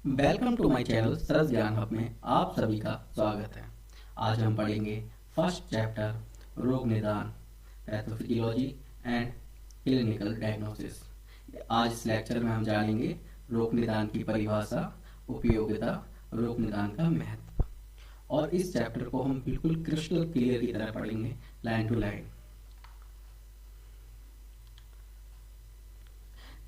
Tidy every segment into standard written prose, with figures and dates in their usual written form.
Welcome to my channel सरस ज्ञान hub में आप सभी का स्वागत है। आज हम पढ़ेंगे फर्स्ट चैप्टर रोग निदान, पैथोफिजियोलॉजी एंड क्लिनिकल डायग्नोसिस। आज इस लेक्चर में हम जानेंगे रोग निदान की परिभाषा, उपयोगिता, रोग निदान का महत्व। और इस चैप्टर को हम बिल्कुल क्रिस्टल क्लियर की तरह पढ़ेंगे, लाइन टू लाइन।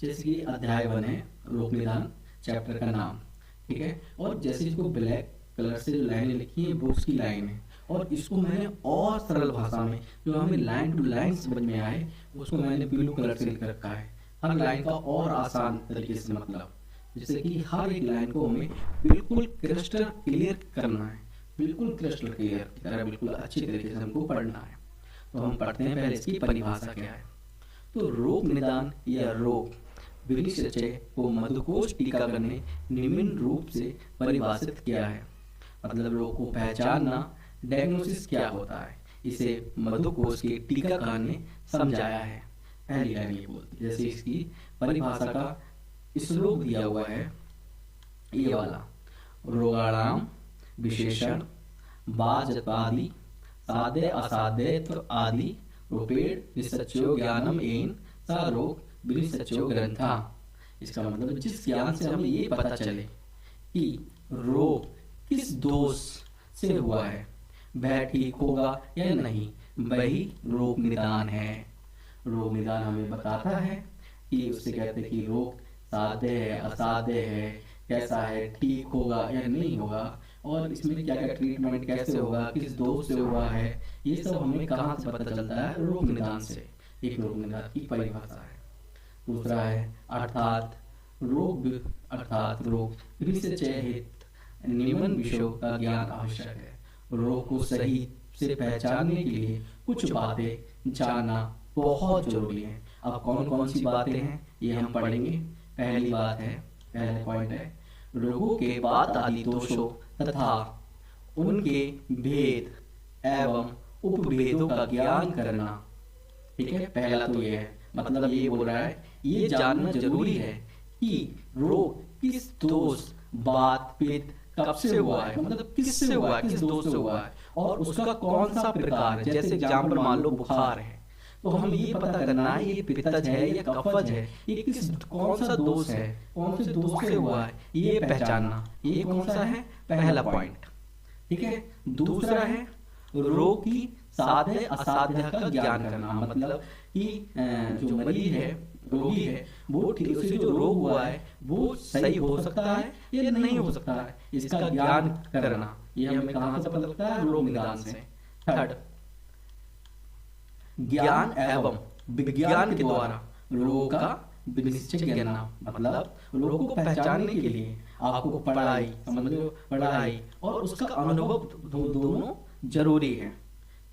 जैसे कि अध्याय 1 है रोग निदान, चैप्टर का नाम, ठीक है। और जैसे इसको ब्लैक कलर से जो लाइनें लिखी है बुक्स की लाइन है, और इसको मैंने और सरल भाषा में जो हमें लाइन टू लाइन समझ में आए उसको मैंने ब्लू कलर से लिख रखा है। हर लाइन का और आसान तरीके से मतलब, जैसे कि हर एक लाइन को हमें बिल्कुल क्रिस्टल क्लियर करना है, बिल्कुल क्रिस्टल क्लियर की तरह बिल्कुल अच्छी तरीके से हमको पढ़ना है। तो हम पढ़ते हैं पहले इसकी परिभाषा क्या है। तो रोग निदान या रोग विनिश्चय को मधुकोश टीकाकरण ने निम्न रूप से परिभाषित किया है। मतलब रोग को पहचानना, डायग्नोसिस क्या होता है, इसे मधुकोश के टीकाकरण ने समझाया है। पहली लाइन ये बोलती है, जैसे इसकी परिभाषा का श्लोक दिया हुआ है ये वाला, रोगाणाम विशेषण बाजपादि सादे असाध्यत्व आदि रूपेण निश्चयो ज्ञानम एन सा रोग विनिश्चयो ग्रंथा। इसका मतलब जिस ज्ञान से हमें ये पता चले कि रोग किस दोष से हुआ है, वह ठीक होगा या नहीं, वही रोग निदान है। रोग निदान हमें बताता है कि उससे कहते हैं कि रोग साध्य है, असाध्य है, कैसा है, ठीक होगा या नहीं होगा, और इसमें क्या क्या ट्रीटमेंट कैसे होगा, किस दोष से हुआ है, ये सब हमें कहाँ से पता चलता है, रोग निदान से। एक रोग निदान की परिभाषा है। दूसरा है अर्थात रोग विनिश्चय हेतु निम्न विषयों का ज्ञान आवश्यक है। रोग को सही से पहचानने के लिए कुछ बातें जानना बहुत जरूरी है। अब कौन कौन सी बातें हैं ये हम पढ़ेंगे। पहली बात है, पहला पॉइंट है, रोगों के बाद आदि दोषों तथा उनके भेद एवं उपभेदों का ज्ञान करना। ठीक है, पहला तो ये है, मतलब ये बोल रहा है ये जानना जरूरी है कि रोग किस दोष, बात, पित्त कब से हुआ है, मतलब किससे हुआ है, किस दोष से हुआ है, और उसका कौन सा प्रकार है। जैसे एग्जाम्पल मान लो बुखार है, तो हमें ये पता करना है ये पित्तज है या कफज है, ये किस कौन सा दोष है, कौन से दोष से हुआ है, ये पहचानना। ये कौन सा है, पहला पॉइंट। ठीक है। दूसरा है रोग की साध्य असाध्य का ज्ञान करना। मतलब कि जो मरीज है, रोगी है, वो उसे जो रोग हुआ है वो सही हो सकता है या नहीं हो सकता है, इसका ज्ञान करना। ये हमें कहाँ से पता लगता है, रोग निदान से। थर्ड, ज्ञान एवं विज्ञान के द्वारा रोग का विनिश्चय करना। मतलब रोग को पहचानने के लिए आपको पढ़ाई, समझ लो, पढ़ाई और उसका अनुभव दोनों जरूरी है।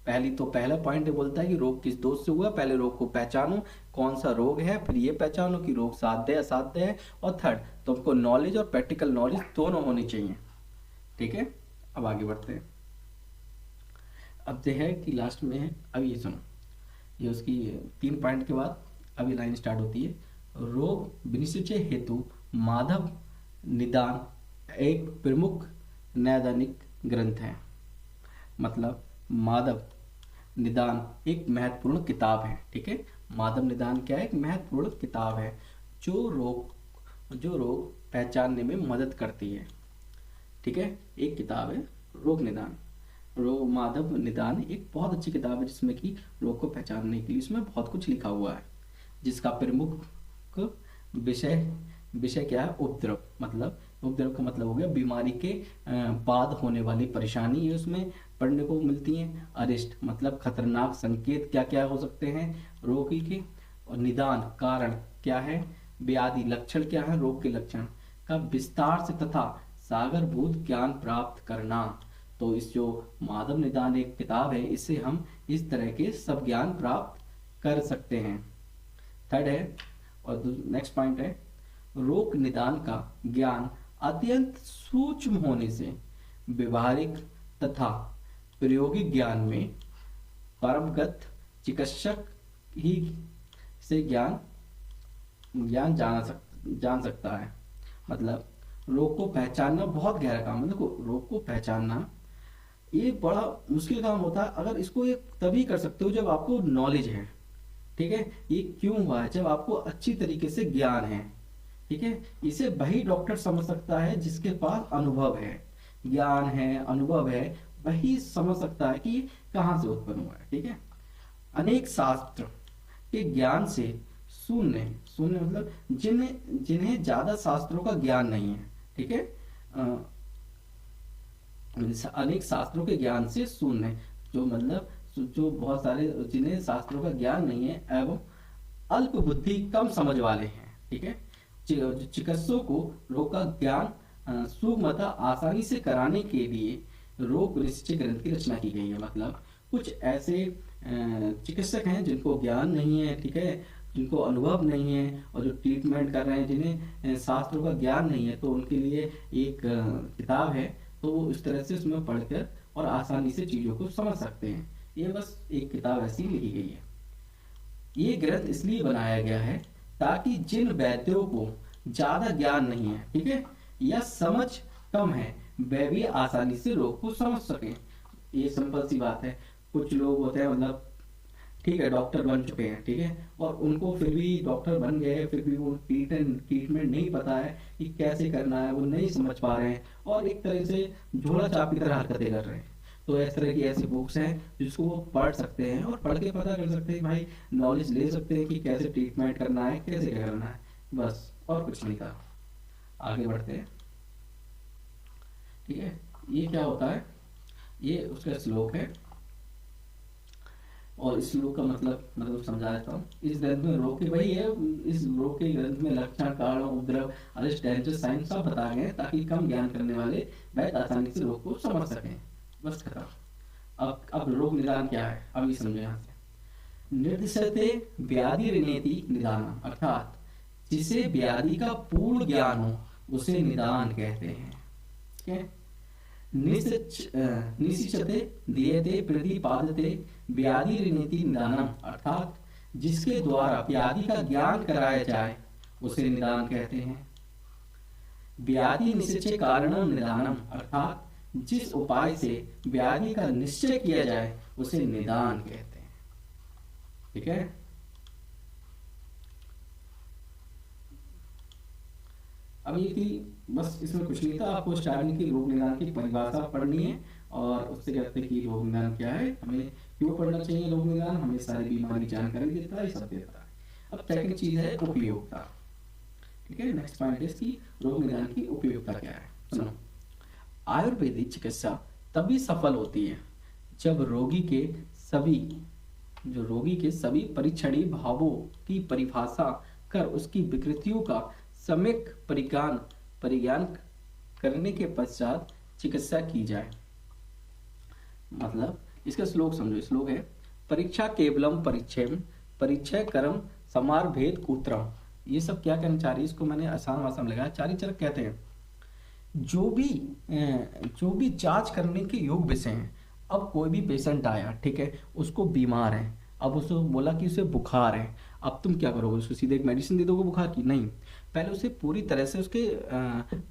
पहला पॉइंट बोलता है कि रोग किस दोष से हुआ, पहले रोग को पहचानो कौन सा रोग है, फिर ये पहचानो कि रोग साध्य है असाध्य है, और थर्ड तुमको नॉलेज और प्रैक्टिकल नॉलेज दोनों होनी चाहिए। ठीक है, अब आगे बढ़ते हैं। अब जो है कि लास्ट में है, अब ये सुनो, ये उसकी 3 पॉइंट के बाद अभी लाइन स्टार्ट होती है। रोग विनिश्चय हेतु माधव निदान एक प्रमुख नैदानिक ग्रंथ है। मतलब माधव निदान एक महत्वपूर्ण किताब है। ठीक है, माधव निदान क्या है, एक महत्वपूर्ण किताब है जो रोग पहचानने में मदद करती है। ठीक है, एक किताब है रोग निदान। माधव निदान एक बहुत अच्छी किताब है जिसमें कि रोग को पहचानने के लिए इसमें बहुत कुछ लिखा हुआ है, जिसका प्रमुख विषय क्या है, उपद्रव। मतलब उपद्रव का मतलब हो गया बीमारी के बाद होने वाली परेशानी, ये उसमें पढ़ने को मिलती हैं। अरिष्ट मतलब खतरनाक संकेत क्या क्या हो सकते हैं रोगी के, और निदान कारण क्या है, व्याधि लक्षण क्या है, रोग के लक्षण का विस्तार से तथा सागरभूत ज्ञान प्राप्त करना। तो इस जो माधव निदान एक किताब है, इससे हम इस तरह के सब ज्ञान प्राप्त कर सकते हैं। थर्ड है, और नेक्स्ट पॉइंट है, रोग निदान का ज्ञान अत्यंत सूक्ष्म होने से व्यवहारिक तथा प्रायोगिक ज्ञान में परमगत चिकित्सक ही से ज्ञान जान सकता है। मतलब रोग को पहचानना बहुत गहरा काम है। देखो, रोग को पहचानना ये बड़ा मुश्किल काम होता है। अगर इसको ये तभी कर सकते हो जब आपको नॉलेज है, ठीक है। ये क्यों हुआ है? जब आपको अच्छी तरीके से ज्ञान है, ठीक है। इसे वही डॉक्टर समझ सकता है जिसके पास अनुभव है, ज्ञान है, अनुभव है, वही समझ सकता है कि ये कहाँ से उत्पन्न हुआ है, ठीक है। अनेक शास्त्र के ज्ञान से शून्य शून्य मतलब जिन्हें जिन्हें ज्यादा शास्त्रों का ज्ञान नहीं है, ठीक है। अनेक शास्त्रों के ज्ञान से शून्य, जो मतलब जो बहुत सारे जिन्हें शास्त्रों का ज्ञान नहीं है एवं अल्प बुद्धि, कम समझ वाले हैं, ठीक है। चिकित्सकों को रोग का ज्ञान सुगमता आसानी से कराने के लिए रोग निश्चय ग्रंथ की रचना की गई है। मतलब कुछ ऐसे चिकित्सक हैं जिनको ज्ञान नहीं है, ठीक है, जिनको अनुभव नहीं है, और जो ट्रीटमेंट कर रहे हैं जिन्हें शास्त्रों का ज्ञान नहीं है, तो उनके लिए एक किताब है, तो वो इस तरह से उसमें पढ़कर और आसानी से चीजों को समझ सकते हैं। ये बस एक किताब ऐसी लिखी गई है। ये ग्रंथ इसलिए बनाया गया है ताकि जिन वैद्यों को ज्यादा ज्ञान नहीं है, ठीक है, या समझ कम है, वे भी आसानी से रोग को समझ सकें। ये सिंपल सी बात है। कुछ लोग होते हैं, मतलब ठीक है, डॉक्टर बन चुके हैं, ठीक है, और उनको फिर भी डॉक्टर बन गए, फिर भी वो ट्रीटमेंट नहीं पता है कि कैसे करना है, वो नहीं समझ पा रहे हैं, और एक तरह से झोला छाप की तरह हरकतें कर रहे हैं। तो इस तरह की ऐसी बुक्स हैं जिसको वो पढ़ सकते हैं और पढ़ के पता कर सकते हैं, भाई नॉलेज ले सकते हैं कि कैसे ट्रीटमेंट करना है, कैसे क्या करना है, बस, और कुछ नहीं था। आगे बढ़ते हैं, ठीक है। ये क्या होता है? ये उसका श्लोक है, और इस श्लोक का मतलब समझा देता हूँ। इस ग्रंथ में रोग के वही है, इस रोग के ग्रंथ में लक्षण, कारण, उपद्रव, अरिष्ट, डेंजर साइन सब बताए गए ताकि कम ज्ञान करने वाले वैद्य आसानी से रोग को समझ सकें। बस खत्म। अब रोग निदान क्या है, अब ये समझो यहाँ से। निर्दिशते व्याधि रणेति निदानम, अर्थात जिसे व्याधि का पूर्ण ज्ञान हो उसे निदान कहते हैं, ठीक है। निश्चिते दीयते प्रतिपादते व्याधि रणेति निदानम, अर्थात जिसके द्वारा व्याधि का ज्ञान कराया जाए उसे निदान कहते हैं। व्याधि निश्चय कारणम निदानम, अर्थात जिस उपाय से व्याधि का निश्चय किया जाए उसे निदान कहते हैं, ठीक है। अब ये थी, बस इसमें कुछ नहीं था। आपको स्टार्टिंग की रोग निदान की परिभाषा पढ़नी है, और उससे कहते हैं कि रोग निदान क्या है, हमें क्यों पढ़ना चाहिए रोग निदान, हमें सारी बीमारी जानकारी देता है, ये सब देता है। अब सेकंड चीज है उपयोगिता, ठीक है। नेक्स्ट पॉइंट है इसकी, रोग निदान की उपयोगिता क्या है। सुनो, आयुर्वेदिक चिकित्सा तभी सफल होती है जब रोगी के सभी परीक्षणीय भावों की परिभाषा कर उसकी विकृतियों का सम्यक परिज्ञान करने के पश्चात चिकित्सा की जाए। मतलब इसका श्लोक समझो। श्लोक है, परीक्षा केवलम परिचय कर्म समार भेद कूत्रम। ये सब क्या कहना चाह रही है, इसको मैंने आसान भाषा में लगाया। चारिचरक कहते हैं जो भी जांच करने के योग विषय हैं। अब कोई भी पेशेंट आया, ठीक है, उसको बीमार है, अब उसको बोला कि उसे बुखार है, अब तुम क्या करोगे, उसको सीधे एक मेडिसिन दे दोगे बुखार की? नहीं, पहले उसे पूरी तरह से उसके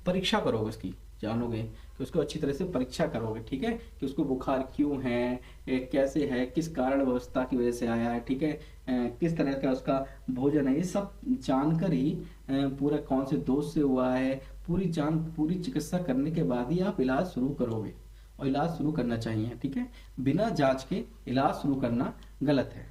परीक्षा करोगे, उसकी जानोगे कि उसको अच्छी तरह से परीक्षा करोगे, ठीक है, कि उसको बुखार क्यों है, कैसे है, किस कारण व्यवस्था की वजह से आया है, ठीक है, किस तरह का उसका भोजन है, ये सब जानकर ही पूरा कौन से दोष से हुआ है, पूरी चिकित्सा करने के बाद ही आप इलाज शुरू करोगे, और इलाज शुरू करना चाहिए, ठीक है। बिना जांच के इलाज शुरू करना गलत है,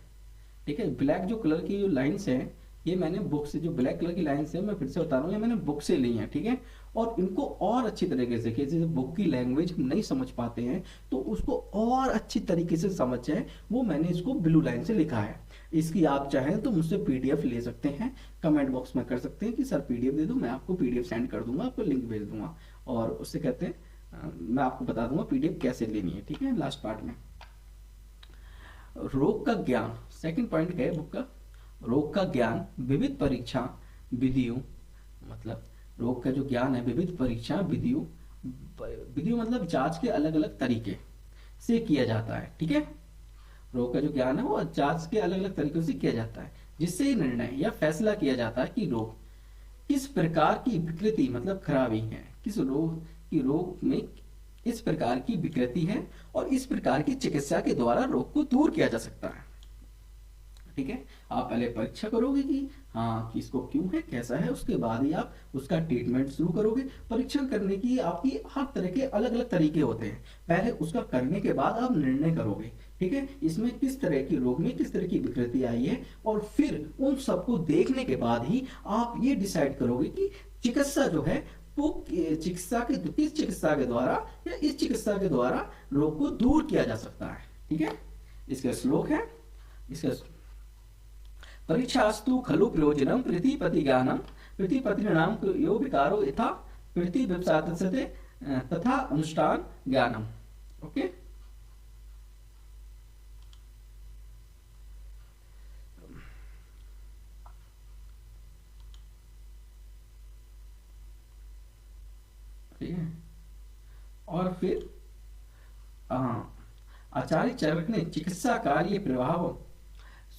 ठीक है। ब्लैक जो कलर की जो लाइन्स है, ये मैंने बुक से, जो ब्लैक कलर की लाइन्स है, मैं फिर से बता रहा हूँ, ये मैंने बुक से ली है, ठीक है। और इनको और अच्छी तरीके से, जैसे बुक की लैंग्वेज हम नहीं समझ पाते हैं तो उसको और अच्छी तरीके से समझ जाए, वो मैंने इसको ब्लू लाइन से लिखा है। इसकी आप चाहें तो मुझसे पीडीएफ ले सकते हैं, कमेंट बॉक्स में कर सकते हैं कि सर पीडीएफ दे दो, मैं आपको पीडीएफ सेंड कर दूंगा, आपको लिंक भेज दूंगा, और उससे कहते हैं मैं आपको बता दूंगा पीडीएफ कैसे लेनी है, ठीक है। लास्ट पार्ट में रोग का ज्ञान, सेकंड पॉइंट है बुक का, रोग का ज्ञान विविध परीक्षा विधियों, मतलब रोग का जो ज्ञान है विविध परीक्षा विधियों मतलब जांच के अलग अलग तरीके से किया जाता है, ठीक है। रोग का जो ज्ञान है वो जांच के अलग अलग तरीकों से किया जाता है, जिससे निर्णय या फैसला किया जाता है कि रोग किस प्रकार की विकृति मतलब खराबी है, किस रोग की रोग में इस प्रकार की विकृति है और इस प्रकार की चिकित्सा के द्वारा रोग को दूर किया जा सकता है। ठीक है, आप पहले परीक्षा करोगे कि हाँ किसको क्यों है कैसा है, उसके बाद ही आप उसका ट्रीटमेंट शुरू करोगे। परीक्षण करने की आपकी हर तरह के अलग अलग तरीके होते हैं, पहले उसका करने के बाद आप निर्णय करोगे। ठीक है, इसमें किस तरह की रोग में किस तरह की विकृति आई है, और फिर उन सबको देखने के बाद ही आप ये डिसाइड करोगे कि चिकित्सा जो है वो चिकित्सा के किस चिकित्सा के द्वारा या इस चिकित्सा के द्वारा रोग को दूर किया जा सकता है। ठीक है, इसका श्लोक है, इसका परीक्षास्तु खलु प्रयोजनम प्रतिपतिज्ञानम प्रतिपतिर्नाम यो विकारो यथा प्रतिविप्सातस्यते तथा अनुष्ठान ज्ञानम। ओके, ठीक है, और फिर आचार्य चरक ने चिकित्सा कार्य प्रभाव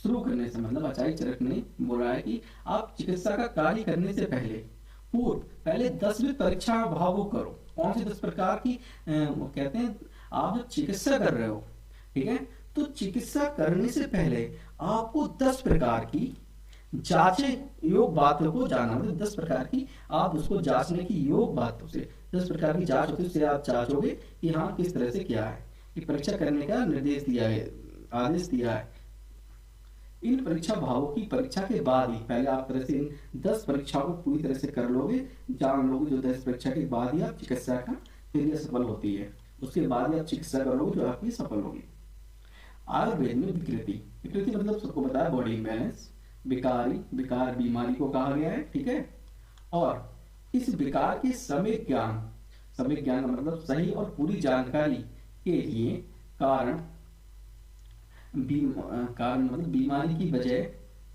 शुरू करने से, मतलब आचार्य चरक ने बोला है कि आप चिकित्सा का कार्य करने से पहले 10 परीक्षा भावों करो। कौन सी 10 प्रकार की कहते हैं, आप जब चिकित्सा कर रहे हो, ठीक है, तो चिकित्सा करने से पहले आपको 10 प्रकार की जांचने योग बातों को जानना, मतलब 10 प्रकार की आप उसको जांचने की योग बातों से 10 प्रकार की जांच होती है, उससे आप जांचोगे कि हाँ किस तरह से क्या है, कि परीक्षा करने का निर्देश दिया है, आदेश दिया है। इन परीक्षा भावों की परीक्षा के बाद ही पहले आप तरह से इन 10 परीक्षाओं को पूरी तरह से कर लोगे, जान लोगे, जो 10 परीक्षा के बाद ही आप चिकित्सा का क्रिया सफल होती है, उसके बाद ही आप चिकित्सा करोगे जो आपकी सफल होगी। आयुर्वेद में विकृति, विकृति मतलब सबको बताया बॉडी इम्बैलेंस, विकार बीमारी को कहा गया है। ठीक है, और इस विकार के समय ज्ञान का मतलब सही और पूरी जानकारी के लिए कारण मतलब बीमारी की वजह,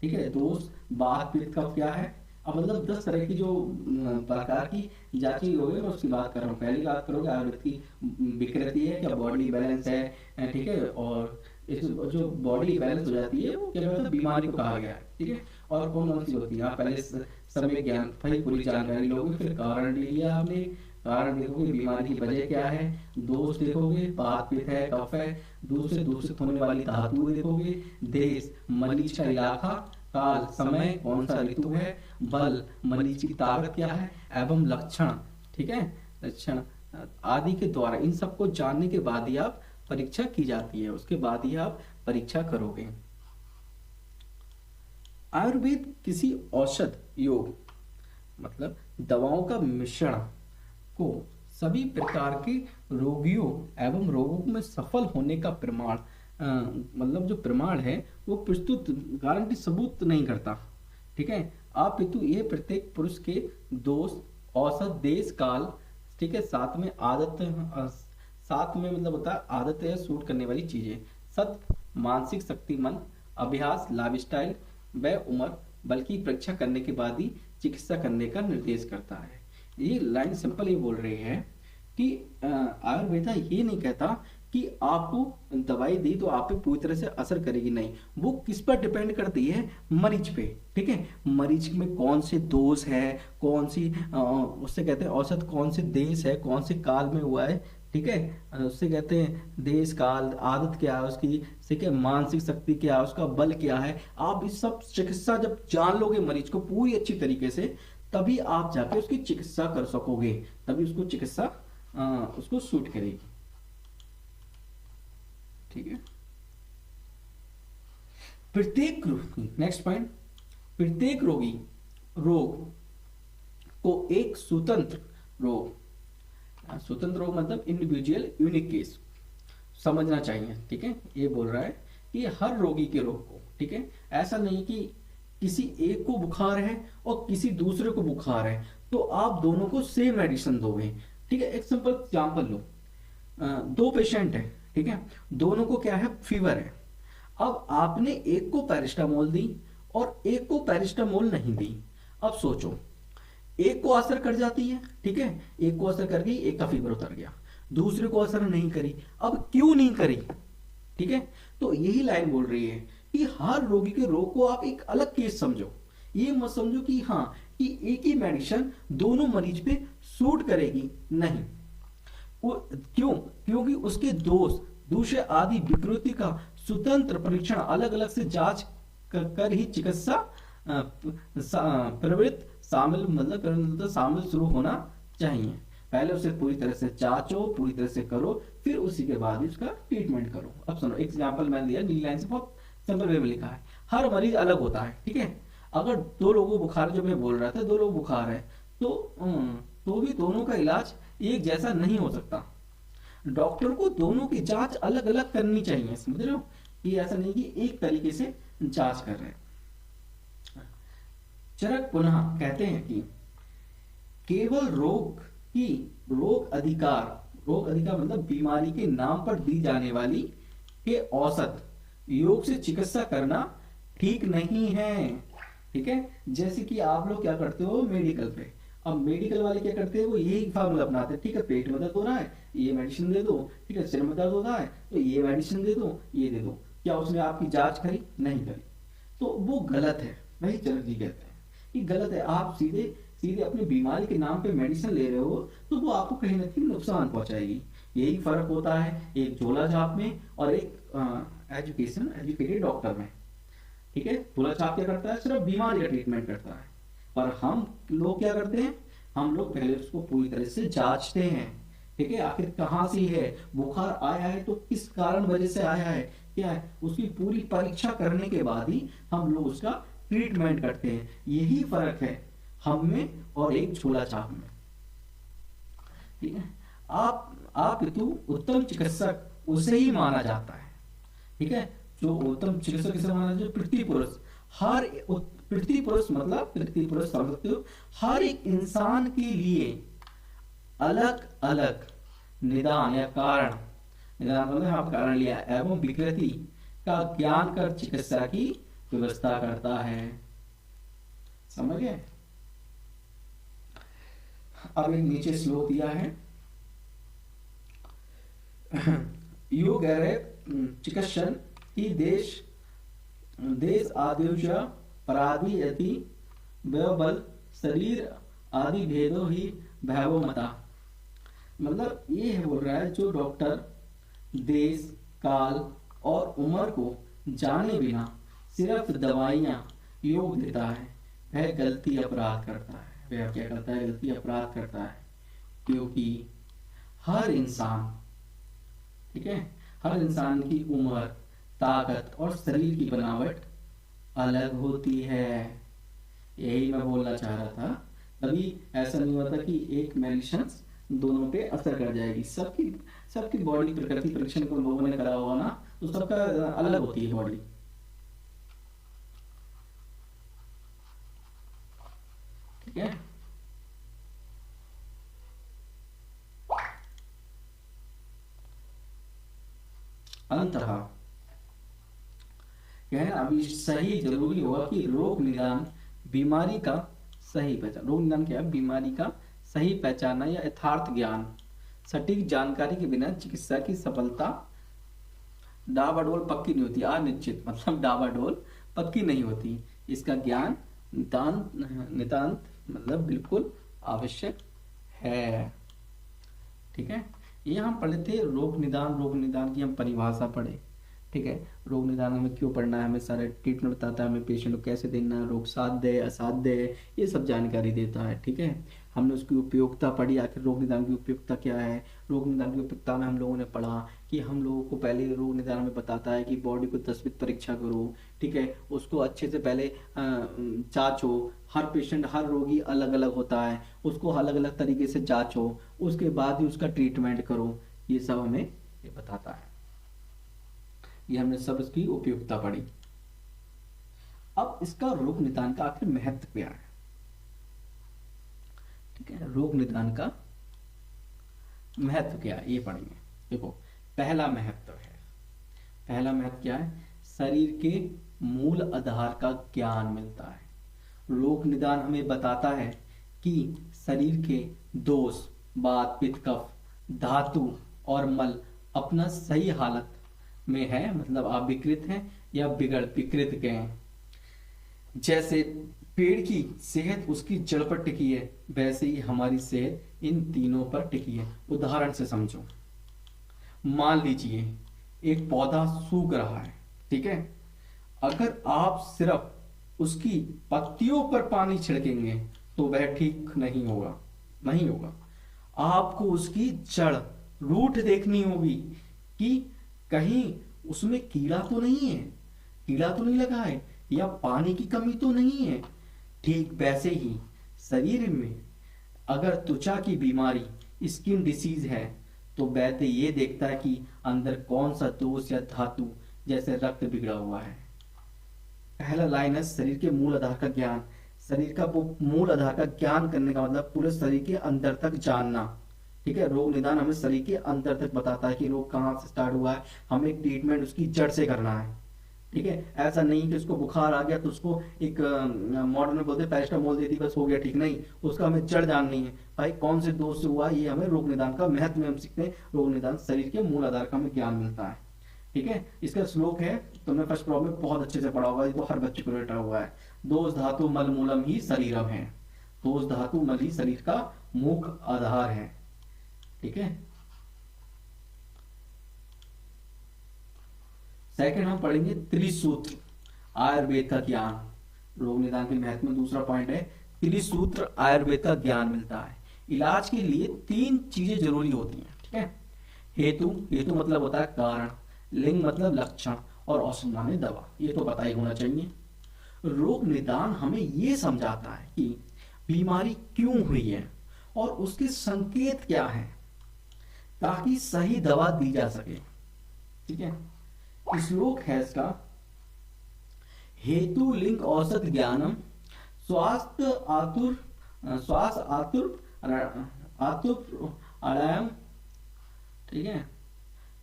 ठीक है, दोष, बात, पित्त कफ क्या है। अब मतलब 10 तरह की जो प्रकार की जांची होगी मैं उसकी बात कर रहा हूँ। पहली बात करोगे आयुर्वेद की विकृति है क्या, बॉडी बैलेंस है, ठीक है, और इस जो बॉडी बैलेंस हो जाती है वो क्या कहते हैं, बीमारी को कहा गया है। ठीक है, और कौन सी होती है, आप पहले समय ज्ञान पूरी जानकारी लोगे, फिर कारण ले लिया आपने, कारण देखोगे बीमारी की वजह क्या है, दोष देखोगे, बात पित्त है, कफ है, दूषित होने वाली धातु देखोगे, देश मरीज का इलाका, काल समय कौन सा ऋतु है, बल मरीज की ताकत क्या है, एवं लक्षण, ठीक है, लक्षण आदि के द्वारा इन सबको जानने के बाद ही आप परीक्षा की जाती है, उसके बाद ही आप परीक्षा करोगे। आयुर्वेद किसी औषध योग मतलब दवाओं का मिश्रण को सभी प्रकार के रोगियों एवं रोगों में सफल होने का प्रमाण मतलब जो प्रमाण है वो प्रस्तुत गारंटी सबूत नहीं करता। ठीक है, अपितु ये प्रत्येक पुरुष के दोष, औसत, देश, काल, ठीक है, साथ में मतलब होता है आदत है, सूट करने वाली चीजें, सत्य, मानसिक शक्ति, मन, अभ्यास, लाइफ स्टाइल व उम्र, बल्कि परीक्षा करने के बाद ही चिकित्सा करने का निर्देश करता है। ये लाइन सिंपल ये बोल रही है कि आयुर्वेदा ये नहीं कहता कि आपको दवाई दी तो आप पे पूरी तरह से असर करेगी, नहीं, वो किस पर डिपेंड करती है, मरीज पे। ठीक है, मरीज में कौन से दोष है, कौन सी उससे कहते हैं औसत, कौन से देश है, कौन से काल में हुआ है, ठीक है, उससे कहते हैं देश, काल, आदत क्या है उसकी, ठीक है, मानसिक शक्ति क्या है, उसका बल क्या है। आप इस सब चिकित्सा जब जान लोगे मरीज को पूरी अच्छी तरीके से, तभी आप जाके उसकी चिकित्सा कर सकोगे, तभी उसको चिकित्सा उसको सूट करेगी। ठीक है, प्रत्येक रोगी, नेक्स्ट पॉइंट, प्रत्येक रोगी रोग को एक स्वतंत्र रोग मतलब इंडिविजुअल यूनिक केस समझना चाहिए। ठीक है, ये बोल रहा है कि हर रोगी के रोग को, ठीक है, ऐसा नहीं कि किसी एक को बुखार है और किसी दूसरे को बुखार है तो आप दोनों को सेम मेडिसिन दोगे। ठीक है, एक सिंपल एग्जांपल लो, 2 पेशेंट है, ठीक है, दोनों को क्या है, फीवर है। अब आपने एक को पैरास्टामोल दी और एक को पैरास्टामोल नहीं दी। अब सोचो, एक को असर कर जाती है, ठीक है, एक को असर कर गई, एक का फीवर उतर गया, दूसरे को असर नहीं करी। अब क्यों नहीं करी? ठीक है, तो यही लाइन बोल रही है कि हर रोगी के रोग को आप एक अलग केस समझो, ये मत समझो कि हाँ कि एक ही मेडिसिन दोनों मरीज पे सूट करेगी? नहीं। क्यों? क्योंकि उसके दोष, दूसरे आदि विकृति का स्वतंत्र परीक्षण, अलग अलग से जांच कर ही चिकित्सा प्रवृत्ति शामिल, मतलब शामिल शुरू होना चाहिए। पहले उसे पूरी तरह से जांचो, पूरी तरह से करो, फिर उसी के बाद उसका ट्रीटमेंट करो। अब सुनो, एग्जांपल मैंने दिया, नीली लाइन से बहुत सिंपल वे में लिखा है। हर मरीज अलग होता है, ठीक है। अगर 2 लोगों को बुखार, जो मैं बोल रहा था, 2 लोगों को बुखार है, तो भी दोनों का इलाज एक जैसा नहीं हो सकता। डॉक्टर को दोनों की जांच अलग अलग करनी चाहिए, समझ रहे हो? ये ऐसा नहीं कि एक तरीके से जांच कर रहे हैं। चरक पुनः कहते हैं कि केवल रोग अधिकार मतलब बीमारी के नाम पर दी जाने वाली के औसत योग से चिकित्सा करना ठीक नहीं है, ठीक है। जैसे कि आप लोग क्या करते हो मेडिकल पे, अब मेडिकल वाले क्या करते हैं, वो यही फार्मूला अपनाते हैं, ठीक है, पेट में दर्द हो रहा है, ये मेडिसिन दे दो, ठीक है, सिर में दर्द हो रहा है, तो ये मेडिसिन दे दो, ये दे दो। क्या उसने आपकी जांच करी? नहीं करी। तो वो गलत है, वही चरक जी कहते हैं कि गलत है। आप सीधे सीधे अपनी बीमारी के नाम पे मेडिसिन ले रहे हो, तो वो आपको कहीं ना कहीं नुकसान पहुंचाएगी। यही फर्क होता है एक झोला छाप में और एक एजुकेटेड डॉक्टर में, ठीक है। झोला छाप क्या करता है? सिर्फ बीमारी का ट्रीटमेंट करता है, पर हम लोग क्या करते हैं? हम लोग पहले उसको पूरी तरह से जांचते हैं, ठीक है। आखिर कहाँ से है बुखार आया है, तो किस कारण वजह से आया है, क्या है, उसकी पूरी परीक्षा करने के बाद ही हम लोग उसका ट्रीटमेंट करते हैं। यही फर्क है हम में और एक झोला छाप में, ठीक है। आप हेतु उत्तम चिकित्सक उसे ही माना जाता है, ठीक है। जो उत्तम चिकित्सक किसे माना जाता है? पृथ्वी पुरुष। पृथ्वी पुरुष मतलब पृथ्वी पुरुष समझ सकते हो, हर एक इंसान के लिए अलग अलग निदान या कारण, निदान मतलब आप कारण लिया, एवं विकृति का ज्ञान कर चिकित्सा की व्यवस्था करता है। समझ गए? अब एक नीचे श्लोक दिया है, योग चिकित्सन की देश आदिश पराधि यति बल शरीर आदि भेदो ही भैवो मता। मतलब ये है, बोल रहा है, जो डॉक्टर देश काल और उम्र को जाने बिना सिर्फ दवाइयां योग देता है, वह गलती अपराध करता है। वह क्या करता है? गलती अपराध करता है, क्योंकि हर इंसान, ठीक है, हर इंसान की उम्र, ताकत और शरीर की बनावट अलग होती है। यही मैं बोलना चाह रहा था। कभी ऐसा नहीं होता कि एक मेडिसिन दोनों पे असर कर जाएगी। सबकी बॉडी प्रकृति परीक्षण को लोगों ने करा होगा ना, तो सबका अलग होती है बॉडी, ठीक है। अंततः कहना अभी सही जरूरी होगा कि रोग निदान बीमारी का सही पहचान, रोग निदान क्या है? बीमारी का सही पहचानना या यथार्थ ज्ञान, सटीक जानकारी के बिना चिकित्सा की सफलता डावाडोल पक्की नहीं होती। अनिश्चित मतलब डावाडोल पक्की नहीं होती। इसका ज्ञान नितांत मतलब बिल्कुल आवश्यक है, ठीक है। ये हम पढ़े थे रोग निदान की हम परिभाषा पढ़े, ठीक है। रोग निदान हमें क्यों पढ़ना है, हमें सारे ट्रीटमेंट बताता है, हमें पेशेंट को कैसे देना है, रोग साध्य है असाध्य है, ये सब जानकारी देता है, ठीक है। हमने उसकी उपयोगिता पढ़ी, आखिर रोग निदान की उपयोगिता क्या है। रोग निदान की उपयोगिता में हम लोगों ने पढ़ा कि हम लोगों को पहले रोग निदान में बताता है कि बॉडी को 10 विध परीक्षा करो, ठीक है, उसको अच्छे से पहले जांचो। हर पेशेंट, हर रोगी अलग अलग होता है, उसको अलग अलग तरीके से जांचो, उसके बाद ही उसका ट्रीटमेंट करो। ये सब हमें ये बताता है। ये हमने सब इसकी उपयोगिता पढ़ी। अब इसका रोग निदान का आखिर महत्व क्या है, ठीक है। रोग निदान का महत्व क्या है ये पढ़ेंगे। देखो, पहला महत्व क्या है? शरीर के मूल आधार का ज्ञान मिलता है। रोग निदान हमें बताता है कि शरीर के दोष, वात, पित्त, कफ, धातु और मल अपना सही हालत में है, मतलब आप विकृत हैं या विकृत के हैं। जैसे पेड़ की सेहत उसकी जड़ पर टिकी है, वैसे ही हमारी सेहत इन तीनों पर टिकी है। उदाहरण से समझो, मान लीजिए एक पौधा सूख रहा है, ठीक है। अगर आप सिर्फ उसकी पत्तियों पर पानी छिड़केंगे तो वह ठीक नहीं होगा, नहीं होगा। आपको उसकी जड़, रूट देखनी होगी कि कहीं उसमें कीड़ा तो नहीं है, कीड़ा तो नहीं लगा है, या पानी की कमी तो नहीं है। ठीक वैसे ही शरीर में अगर त्वचा की बीमारी, स्किन डिसीज है, तो वैद्य ये देखता है कि अंदर कौन सा दोष या धातु, जैसे रक्त बिगड़ा हुआ है। पहला लाइन है शरीर के मूल आधार का ज्ञान। शरीर का वो मूल आधार का ज्ञान करने का मतलब पूरे शरीर के अंदर तक जानना, ठीक है। रोग निदान हमें शरीर के अंदर तक बताता है कि रोग कहाँ से स्टार्ट हुआ है, हमें ट्रीटमेंट उसकी जड़ से करना है, ठीक है। ऐसा नहीं कि उसको बुखार आ गया तो उसको एक मॉडर्न में बोलते पैरास्टामोल दे दी बस हो गया, ठीक नहीं। उसका हमें जड़ जाननी है, भाई कौन से दोष से हुआ, ये हमें रोग निदान का महत्व में हम सीखते हैं। रोग निदान शरीर के मूल आधार का हमें ज्ञान मिलता है, ठीक है। इसका श्लोक है, तुमने फर्स्ट प्रॉब्लम में बहुत अच्छे से पढ़ा होगा, ये तो हर बच्चे को रटा हुआ है। दोष धातु मल मूलम ही शरीरम है। दोष धातु मल ही शरीर का मुख्य आधार है, ठीक है। सेकंड हम पढ़ेंगे त्रिसूत्र, आयुर्वेद का ज्ञान। रोग निदान के महत्व में दूसरा पॉइंट है त्रिसूत्र, आयुर्वेद का ज्ञान मिलता है। इलाज के लिए तीन चीजें जरूरी होती हैं, ठीक है। हेतु, हेतु मतलब होता है कारण, लिंग मतलब लक्षण, और औषध माने दवा। ये तो पता ही होना चाहिए। रोग निदान हमें ये समझाता है कि बीमारी क्यों हुई है और उसके संकेत क्या हैं, ताकि सही दवा दी जा सके, ठीक है। श्लोक है इसका, हेतु लिंग औषध ज्ञानम स्वास्थ्य आतुर, स्वास्थ्य आतुर आराम, ठीक है।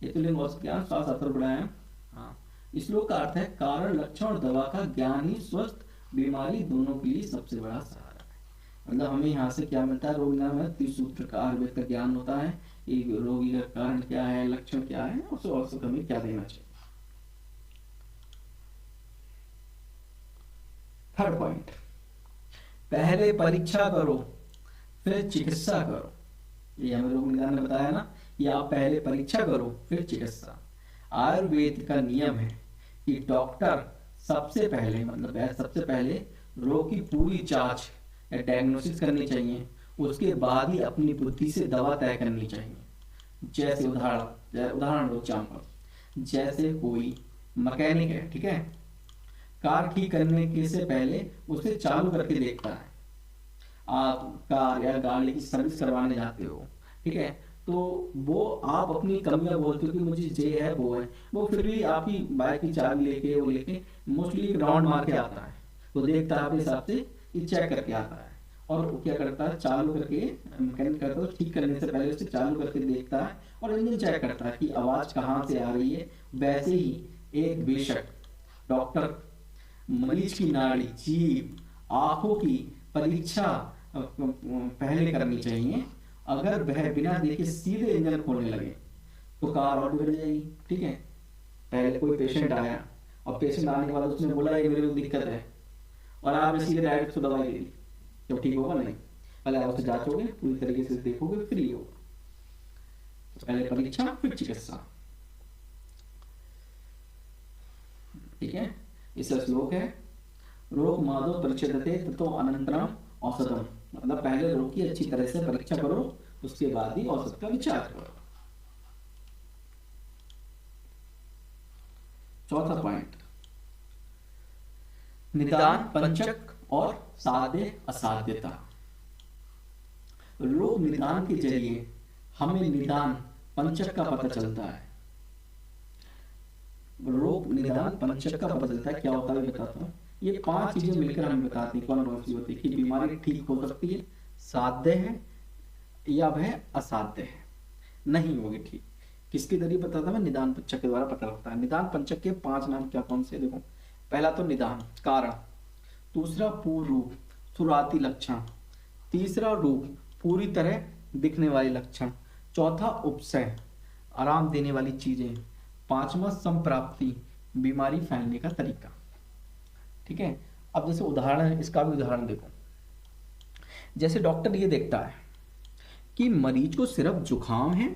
हेतु लिंग औषध ज्ञान स्वास्थ्य आतुर प्राणायाम। हाँ, श्लोक का अर्थ है कारण, लक्षण और दवा का ज्ञान ही स्वस्थ बीमारी दोनों के लिए सबसे बड़ा सहारा है। मतलब हमें यहाँ से क्या मिलता है, रोग निदान में त्रिसूत्र का आयुर्वेद का ज्ञान होता है। एक रोगी का कारण क्या है, लक्षण क्या है, और औषध हमें क्या देना चाहिए। थर्ड पॉइंट, पहले परीक्षा करो फिर चिकित्सा करो। ये हमें रोग निदान ने बताया ना, कि आप पहले परीक्षा करो फिर चिकित्सा। आयुर्वेद का नियम है कि डॉक्टर सबसे पहले, मतलब सबसे पहले रोग की पूरी जांच या डायग्नोसिस करनी चाहिए, उसके बाद ही अपनी बुद्धि से दवा तय करनी चाहिए। जैसे उदाहरण लो, एग्जाम्पल, जैसे कोई मैकेनिक है, ठीक है, कार ठीक करने के से पहले उसे चालू करके देखता है। आप कार या गाड़ी की सर्विस करवाने जाते हो, ठीक है, तो वो आप अपनी कमियां बोलते हो कि मुझे ये है वो है, वो फिर भी आपकी बाइक की चाबी लेके वो लेके मोस्टली राउंड मार के आता है, तो देखता है अपने हिसाब से, ये चेक करके आता है। और वो क्या करता है, चालू करके, मैकेनिक करता है ठीक करने से पहले उसे चालू करके देखता है और इंजन चेक करता है कि आवाज कहाँ से आ रही है। वैसे ही एक बेशक डॉक्टर मरीज की नाड़ी, जीभ, आंखों की परीक्षा पहले करनी चाहिए। अगर वह बिना देखे सीधे इंजन खोलने लगे तो कार और बिगड़ जाएगी, ठीक है। पहले कोई पेशेंट आया और पेशेंट आने के बाद उसने बोला ये मेरे को दिक्कत है, और आपने सीधे डायरेक्ट उसको दवाई दे दी, तो ठीक होगा नहीं। पहले आप उसे जांचोगे, पूरी तरीके से देखोगे, फिर ये होगा। तो पहले परीक्षा फिर चिकित्सा, ठीक है। इसका श्लोक है रोग मादो परिच्छेदते ततो अनंतरम औषधम। मतलब पहले रोग की अच्छी तरह से परीक्षा करो, उसके बाद ही औषध का विचार करो। चौथा पॉइंट, निदान पंचक और साध्य असाध्यता। रोग निदान के जरिए हमें निदान पंचक का पता चलता है। रोग निदान पंचक का पता चलता है, क्या होता है बताता हूँ। ये 5 चीजें मिलकर हमें बताती है कौन कौन सी होती है कि बीमारी ठीक हो सकती है, साध्य है या वह असाध्य है, नहीं होगी ठीक। किसके जरिए बताता है, निदान पंचक के द्वारा पता लगता है। निदान पंचक के 5 नाम क्या कौन से, देखो। पहला तो निदान कारण, दूसरा पूर्व रूप शुरुआती लक्षण, तीसरा रूप पूरी तरह दिखने वाली लक्षण, चौथा उपसय आराम देने वाली चीजें, पांचवा संप्राप्ति बीमारी फैलने का तरीका, ठीक है। अब जैसे उदाहरण है, इसका भी उदाहरण देखो। जैसे डॉक्टर ये देखता है कि मरीज को सिर्फ जुकाम है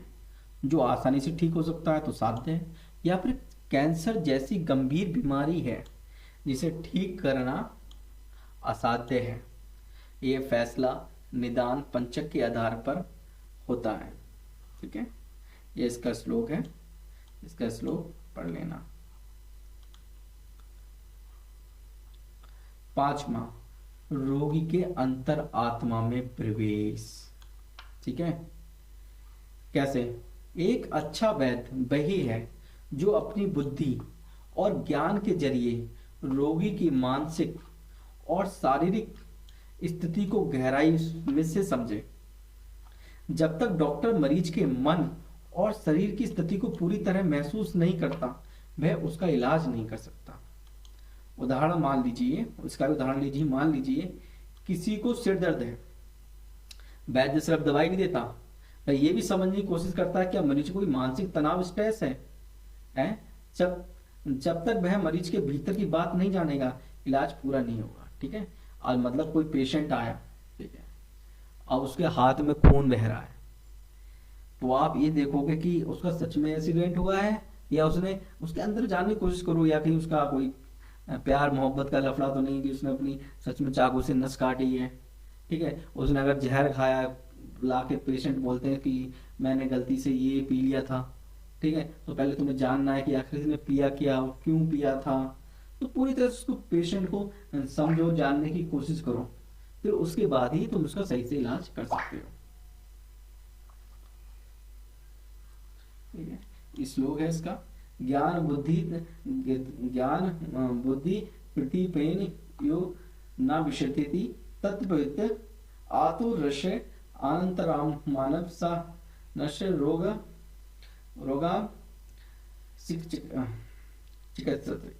जो आसानी से ठीक हो सकता है तो साध्य है, या फिर कैंसर जैसी गंभीर बीमारी है जिसे ठीक करना असाध्य है। ये फैसला निदान पंचक के आधार पर होता है। ठीक है, ये इसका श्लोक है, इसका श्लोक पढ़ लेना। 5वां, रोगी के अंतर आत्मा में प्रवेश। ठीक है, कैसे? एक अच्छा वैद्य वही है जो अपनी बुद्धि और ज्ञान के जरिए रोगी की मानसिक और शारीरिक स्थिति को गहराई में से समझे। जब तक डॉक्टर मरीज के मन और शरीर की स्थिति को पूरी तरह महसूस नहीं करता, वह उसका इलाज नहीं कर सकता। उदाहरण मान लीजिए, इसका उदाहरण लीजिए, मान लीजिए किसी को सिर दर्द है, वैद्य सिर्फ दवाई नहीं देता, वह ये भी समझने की कोशिश करता है क्या मरीज को कोई मानसिक तनाव, स्ट्रेस है? जब तक वह मरीज के भीतर की बात नहीं जानेगा, इलाज पूरा नहीं होगा। ठीक है, और मतलब कोई पेशेंट आया, ठीक है, अब उसके हाथ में खून बह रहा है, तो आप ये देखोगे कि उसका सच में एक्सीडेंट हुआ है या उसने, उसके अंदर जानने की कोशिश करो, या कहीं उसका कोई प्यार मोहब्बत का लफड़ा तो नहीं कि उसने अपनी सच में चाकू से नस काटी है। ठीक है, उसने अगर जहर खाया, लाके पेशेंट बोलते हैं कि मैंने गलती से ये पी लिया था। ठीक है, तो पहले तुम्हें जानना है कि आखिर इसने पिया क्या, क्यों पिया था, तो पूरी तरह से उसको, पेशेंट को समझो, जानने की कोशिश करो, फिर उसके बाद ही तुम उसका सही से इलाज कर सकते हो। ठीक है, इस श्लोक है इसका। ज्ञान बुद्धि प्रतिपेन यो न विशति तत्पवित आतुरस्य अनंतराम मानव सा नश्य रोगा चिकित्सते।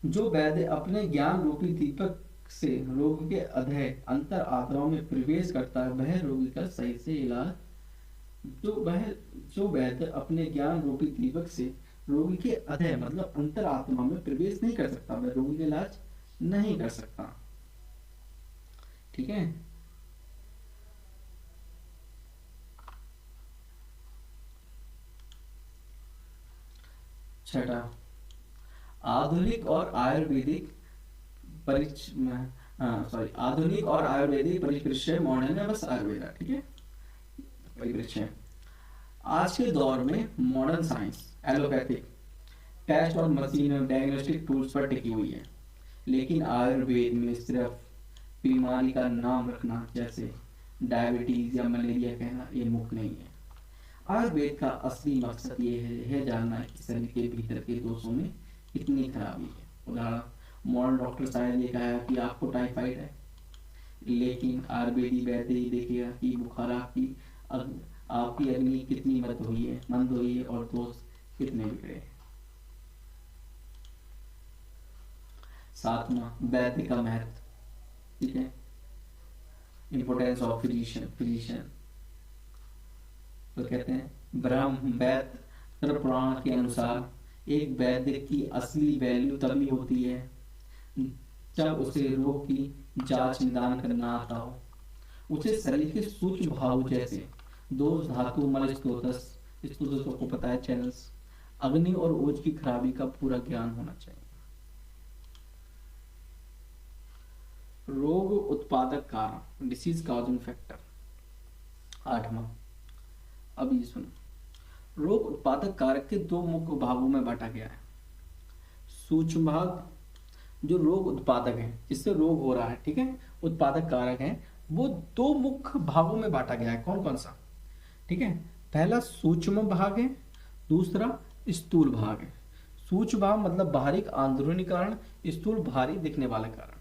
जो वैद्य अपने ज्ञान रूपी दीपक से रोगी के अधे अंतर आत्माओं में प्रवेश करता है, वह रोगी का सही से इलाज, जो वैद्य अपने ज्ञान रूपी दीपक से रोगी के अधे मतलब अंतर आत्मा में प्रवेश नहीं कर सकता, वह रोगी का इलाज नहीं कर सकता। ठीक है, छठा, आधुनिक और आयुर्वेदिक आधुनिक और आयुर्वेदिक परिदृश्य, मॉडर्न है बस आयुर्वेदा। ठीक है, परिदृश्य। आज के दौर में मॉडर्न साइंस एलोपैथिक टेस्ट और मशीन और डायग्नोस्टिक टूल्स पर टिकी हुई है, लेकिन आयुर्वेद में सिर्फ बीमारी का नाम रखना, जैसे डायबिटीज या मलेरिया कहना, ये मुख्य नहीं है। आयुर्वेद का असली मकसद ये है जानना कि शरीर के भीतर के दोषों में कितनी खराबी है। उदाहरण, मॉडर्न डॉक्टर शायद ये कहा कि आपको टाइफाइड है, लेकिन आयुर्वेदिक वैद्य ही देखेगा कि बुखार आपकी अग्नि कितनी मंद हुई है और दोष कितने बिगड़े। 7वां, वैद्य का महत्व। ठीक है, इंपोर्टेंस ऑफ फिजिशियन। तो कहते हैं ब्रह्म वैद्य पुराण के अनुसार एक वैद्य की असली वैल्यू तभी होती है जब उसे रोग की जांच निदान करना आता हो, उसे शरीर के सूक्ष्म भाव जैसे दोष, धातु, मल, स्तोत्रस को पता है, चैनल्स, अग्नि और ओज की खराबी का पूरा ज्ञान होना चाहिए। रोग उत्पादक कारण, डिसीज कॉजिंग फैक्टर। 8वां, अब ये सुनो, रोग उत्पादक कारक के दो मुख्य भागों में बांटा गया है। सूक्ष्म भाग जो रोग उत्पादक है, जिससे रोग हो रहा है, ठीक है, उत्पादक कारक है, वो दो मुख्य भागों में बांटा गया है। कौन कौन सा? ठीक है, पहला सूक्ष्म भाग है, दूसरा स्थूल भाग है। सूक्ष्म भाग मतलब बाहरी अंदरूनी कारण, स्थूल बाहरी दिखने वाले कारण।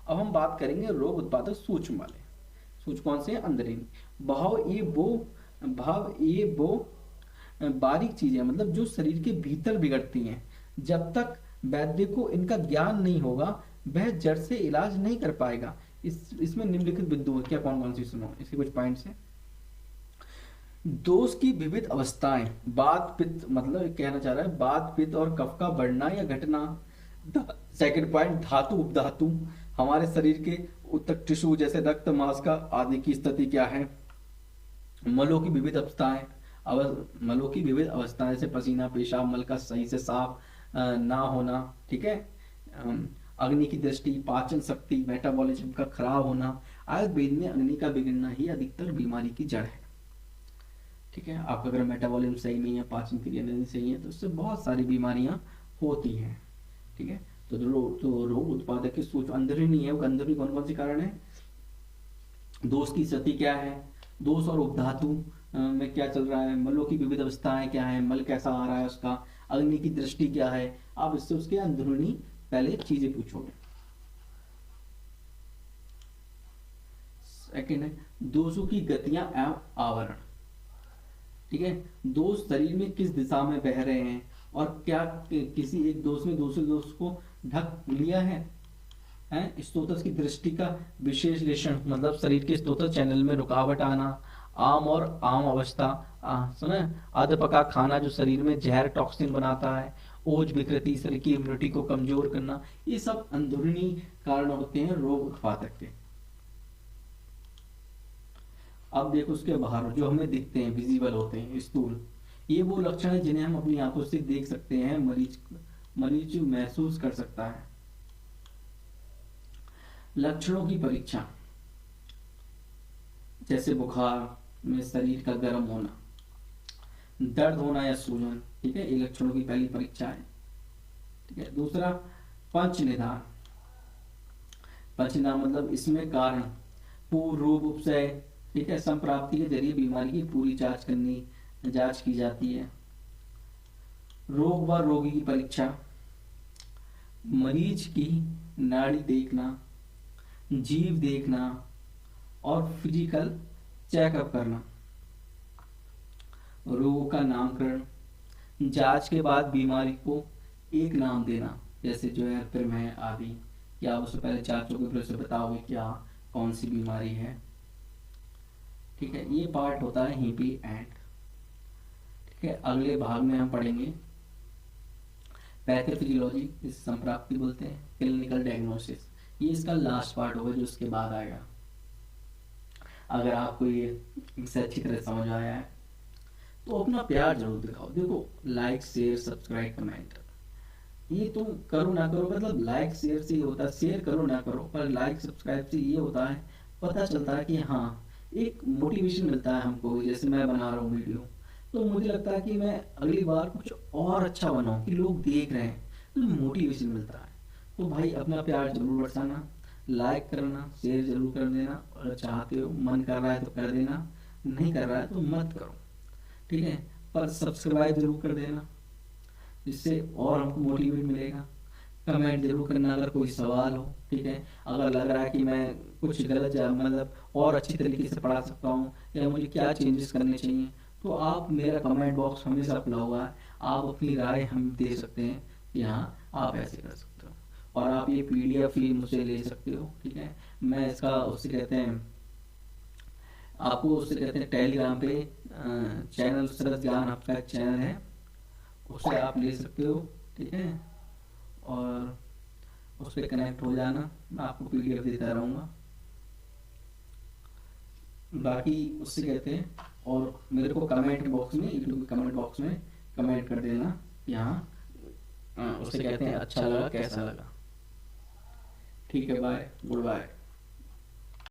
अब हम बात करेंगे रोग उत्पादक सूक्ष्म वाले। सूक्ष्म कौन से? अंदरूनी भाव, ये वो बारीक चीजें मतलब जो शरीर के भीतर बिगड़ती हैं। जब तक वैद्य को इनका ज्ञान नहीं होगा, वह जड़ से इलाज नहीं कर पाएगा। इसमें निम्नलिखित बिंदु क्या कौन कौन सी, सुनो इसके कुछ पॉइंट्स हैं। दोष की विविध अवस्थाएं, वात पित्त, मतलब कहना चाह रहा है वात पित्त और कफ का बढ़ना या घटना। सेकंड पॉइंट, धातु उपधातु, हमारे शरीर के ऊतक टिश्यू जैसे रक्त मांस का आदि की स्थिति क्या है। मलों की विविध अवस्थाएं, मलों की विविध अवस्थाएं जैसे पसीना, पेशाब, मल का सही से साफ ना होना, ठीक है। अग्नि की दृष्टि, पाचन शक्ति, मेटाबॉलिज्म का खराब होना। आयुर्वेद में अग्नि का बिगड़ना ही अधिकतर बीमारी की जड़ है, ठीक है। आपका अगर मेटाबॉलिज्म सही नहीं है, पाचन क्रिया नहीं सही है, तो उससे बहुत सारी बीमारियां होती हैं, ठीक है। तो रोग उत्पादक की सूच अंदरूनी है, वो अंदरूनी कौन कौन से कारण है। दोष की स्थिति क्या है, दोष और उपधातु में क्या चल रहा है, मलों की विविध अवस्थाएं क्या है, मल कैसा आ रहा है उसका, अग्नि की दृष्टि क्या है। आप इससे उसके अंदरूनी पहले चीजें पूछोगे। सेकेंड है दोषों की गतियां एवं आवरण, ठीक है। दोष शरीर में किस दिशा में बह रहे हैं और क्या किसी एक दोष में दूसरे दोष को ढक लिया है। स्तोत्र की दृष्टि का विश्लेषण, मतलब शरीर के स्तोत्र चैनल में रुकावट आना। आम और आम अवस्था, सुना आधा पका खाना जो शरीर में जहर टॉक्सिन बनाता है। ओज विकृति, शरीर की इम्यूनिटी को कमजोर करना, ये सब अंदरूनी कारण होते हैं रोग उत्पादक के। अब देखो उसके बाहर जो हमें दिखते हैं, विजिबल होते हैं, स्थूल, ये वो लक्षण है जिन्हें हम अपनी आंखों से देख सकते हैं, मरीज महसूस कर सकता है। लक्षणों की परीक्षा, जैसे बुखार में शरीर का गर्म होना, दर्द होना या सूजन, ठीक है, ये लक्षणों की पहली परीक्षा है, ठीक है। दूसरा पंच निदान, पंच निदान मतलब इसमें कारण, पूर्व, रोग, उपसय, ठीक है, संप्राप्ति के जरिए बीमारी की पूरी जांच की जाती है। रोग व रोगी की परीक्षा, मरीज की नाड़ी देखना, जीव देखना और फिजिकल चेकअप करना। रोगों का नामकरण, जांच के बाद बीमारी को एक नाम देना, जैसे जो है फिर है आदि, या उससे पहले जांचोगे फिर उसे बताओगे क्या कौन सी बीमारी है, ठीक है। ये पार्ट होता है हैप्पी एंड, ठीक है। अगले भाग में हम पढ़ेंगे पैथोफिजियोलॉजी, इस संप्राप्ति बोलते हैं, क्लिनिकल डायग्नोसिस, ये इसका लास्ट पार्ट होगा जो उसके बाद आएगा। अगर आपको ये इससे अच्छी तरह समझ आया है तो अपना प्यार जरूर दिखाओ। देखो लाइक शेयर सब्सक्राइब कमेंट ये तुम करो ना करो, मतलब लाइक शेयर से ये होता है, शेयर करो ना करो, पर लाइक सब्सक्राइब से ये होता है, पता चलता है कि हाँ एक मोटिवेशन मिलता है हमको। जैसे मैं बना रहा हूँ वीडियो, तो मुझे लगता है कि मैं अगली बार कुछ और अच्छा बनाऊं, कि लोग देख रहे हैं, तो मोटिवेशन मिलता है। तो भाई अपना प्यार जरूर बरसाना, लाइक करना, शेयर जरूर कर देना, अगर चाहते हो, मन कर रहा है तो कर देना, नहीं कर रहा है तो मत करो, ठीक है। पर सब्सक्राइब जरूर कर देना, जिससे और हमको मोटिवेट मिलेगा। कमेंट जरूर करना अगर कोई सवाल हो, ठीक है। अगर लग रहा है कि मैं कुछ गलत मतलब और अच्छी तरीके से पढ़ा सकता हूँ या मुझे क्या चेंजेस करने चाहिए, तो आप, मेरा कमेंट बॉक्स हमेशा खुला हुआ है, आप अपनी राय हम दे सकते हैं कि हाँ आप ऐसे कर सकते हो। और आप ये PDF ही मुझसे ले सकते हो, ठीक है। मैं इसका उससे कहते हैं, आपको उससे कहते हैं टेलीग्राम पे चैनल सरस ज्ञान आपका एक चैनल है, उससे आप ले सकते हो, ठीक है। और उस पर कनेक्ट हो जाना, मैं आपको PDF देता रहूँगा। बाकी उससे कहते हैं, और मेरे को कमेंट बॉक्स में, यूट्यूब के कमेंट बॉक्स में कमेंट कर देना यहाँ, उससे कहते हैं अच्छा लगा कैसा लगा, ठीक है। Bye, good bye.